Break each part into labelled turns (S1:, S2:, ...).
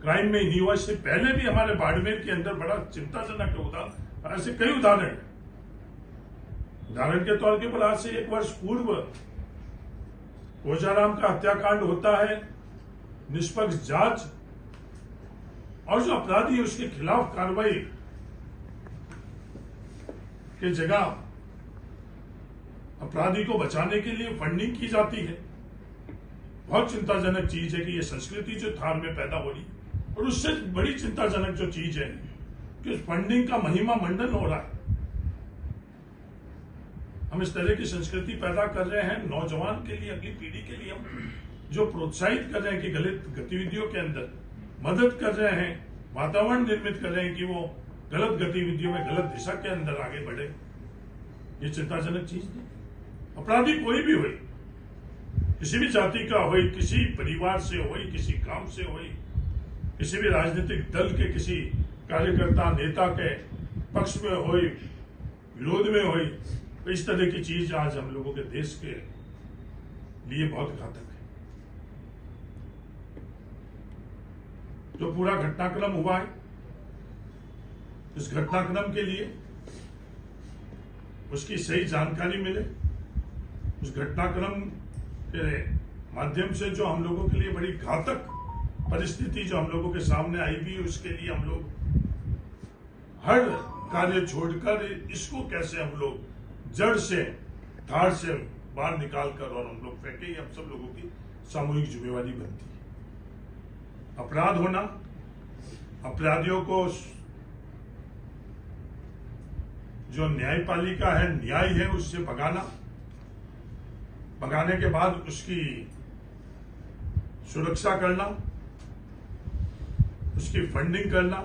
S1: Crime में ही नहीं हुआ, इससे पहले भी हमारे बाड़मेर के अंदर बड़ा चिंताजनक उदाहरण, ऐसे कई उदाहरण हैं। उदाहरण के तौर के पर आज से 1 वर्ष पूर्व कोजाराम का हत्याकांड होता है, निष्पक्ष जांच और जो अपराधी उसके खिलाफ कार्रवाई की जगह अपराधी को बचाने के लिए फंडिंग की जाती है। बहुत चिंताजनक चीज है कि ये संस्कृति जो थार में पैदा हो रही है, और उससे बड़ी चिंताजनक जो चीज है कि उस फंडिंग का महिमा मंडन हो रहा है। हम इस तरह की संस्कृति पैदा कर रहे हैं नौजवान के लिए, अगली पीढ़ी के लिए, हम जो प्रोत्साहित कर रहे हैं कि गलत गतिविधियों के अंदर मदद कर रहे हैं, वातावरण निर्मित कर रहे हैं कि वो गलत गतिविधियों में गलत दिशा के अंदर आगे बढ़े। ये चिंताजनक चीज नहीं। अपराधी कोई भी हो, किसी भी जाति का हो, किसी परिवार से हो, किसी काम से हो, किसी भी राजनीतिक दल के किसी कार्यकर्ता नेता के पक्ष में हो, विरोध में हो, तो इस तरह की चीज आज हम लोगों के देश के लिए बहुत घातक है। जो पूरा घटनाक्रम हुआ है, इस घटनाक्रम के लिए उसकी सही जानकारी मिले, उस घटनाक्रम के माध्यम से जो हम लोगों के लिए बड़ी घातक परिस्थिति जो हम लोगों के सामने आई भी, उसके लिए हम लोग हर कार्य छोड़कर इसको कैसे हम लोग जड़ से, धार से बाहर निकाल कर और हम लोग फेंके, हम सब लोगों की सामूहिक जिम्मेवारी बनती है। अपराध होना, अपराधियों को जो न्यायपालिका है, न्याय है, उससे भगाने के बाद उसकी सुरक्षा करना, उसकी फंडिंग करना,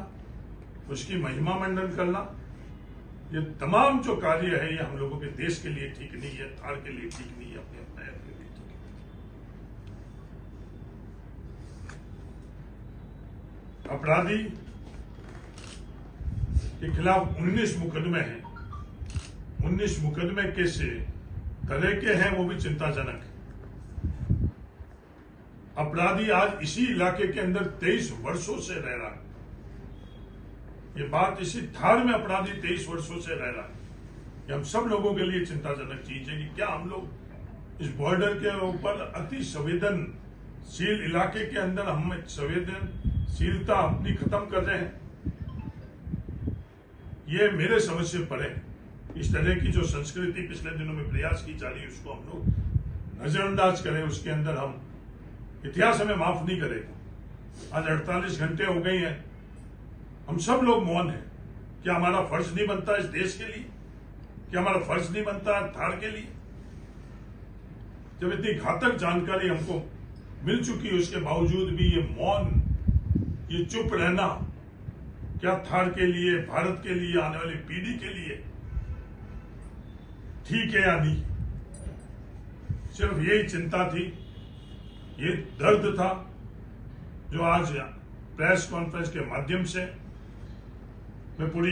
S1: उसकी महिमा मंडन करना, ये तमाम जो कार्य है, ये हम लोगों के देश के लिए ठीक नहीं है, थार के लिए ठीक नहीं है, अपने अपने के लिए ठीक है। अपराधी के खिलाफ 19 मुकदमे हैं। 19 मुकदमे कैसे तरह के हैं वो भी चिंताजनक है। अपराधी आज इसी इलाके के अंदर 23 वर्षों से रह रहा है। ये बात इसी थार में अपराधी 23 वर्षों से रह रहा है। ये हम सब लोगों के लिए चिंताजनक चीज है कि क्या हम लोग इस बॉर्डर के ऊपर अति संवेदनशील इलाके के अंदर हम संवेदनशीलता अपनी खत्म कर रहे हैं। ये मेरे समझ से परे इस तरह की जो संस्कृति पिछले दिनों में प्रयास की जा रही है, उसको हम लोग नजरअंदाज करें, उसके अंदर हम इतिहास हमें माफ नहीं करेगा। आज 48 घंटे हो गए हैं, हम सब लोग मौन हैं। क्या हमारा फर्ज नहीं बनता इस देश के लिए? क्या हमारा फर्ज नहीं बनता थार के लिए? जब इतनी घातक जानकारी हमको मिल चुकी है, उसके बावजूद भी ये मौन, ये चुप रहना, क्या थार के लिए, भारत के लिए, आने वाली पीढ़ी के लिए ठीक है या नहीं? सिर्फ यही चिंता थी, ये दर्द था, जो आज प्रेस कॉन्फ्रेंस के माध्यम से मैं पूरी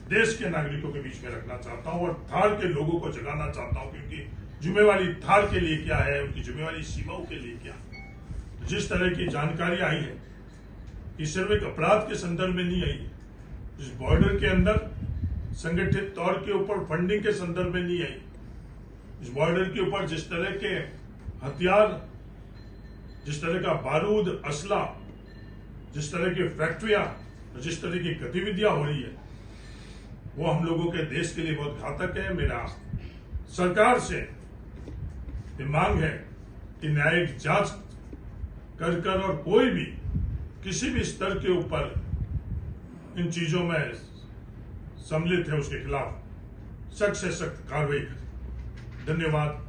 S1: देश के नागरिकों के बीच में रखना चाहता हूं और थार के लोगों को जगाना चाहता हूं, क्योंकि जिम्मेवारी थार के लिए क्या है, उनकी जिम्मेवारी सीमाओं के लिए क्या है। जिस तरह की जानकारी आई है, ये सिर्फ एक अपराध के संदर्भ में नहीं आई है, इस बॉर्डर के अंदर संगठित तौर के ऊपर फंडिंग के संदर्भ में नहीं आई। इस बॉर्डर के ऊपर जिस तरह के हथियार, जिस तरह का बारूद, असला, जिस तरह की फैक्ट्रियां, जिस तरह की गतिविधियां हो रही है, वो हम लोगों के देश के लिए बहुत घातक है। मेरा सरकार से मांग है कि न्यायिक जांच कर और कोई भी किसी भी स्तर के ऊपर इन चीजों में सम्मिलित है, उसके खिलाफ सख्त से सख्त कार्रवाई करें। धन्यवाद।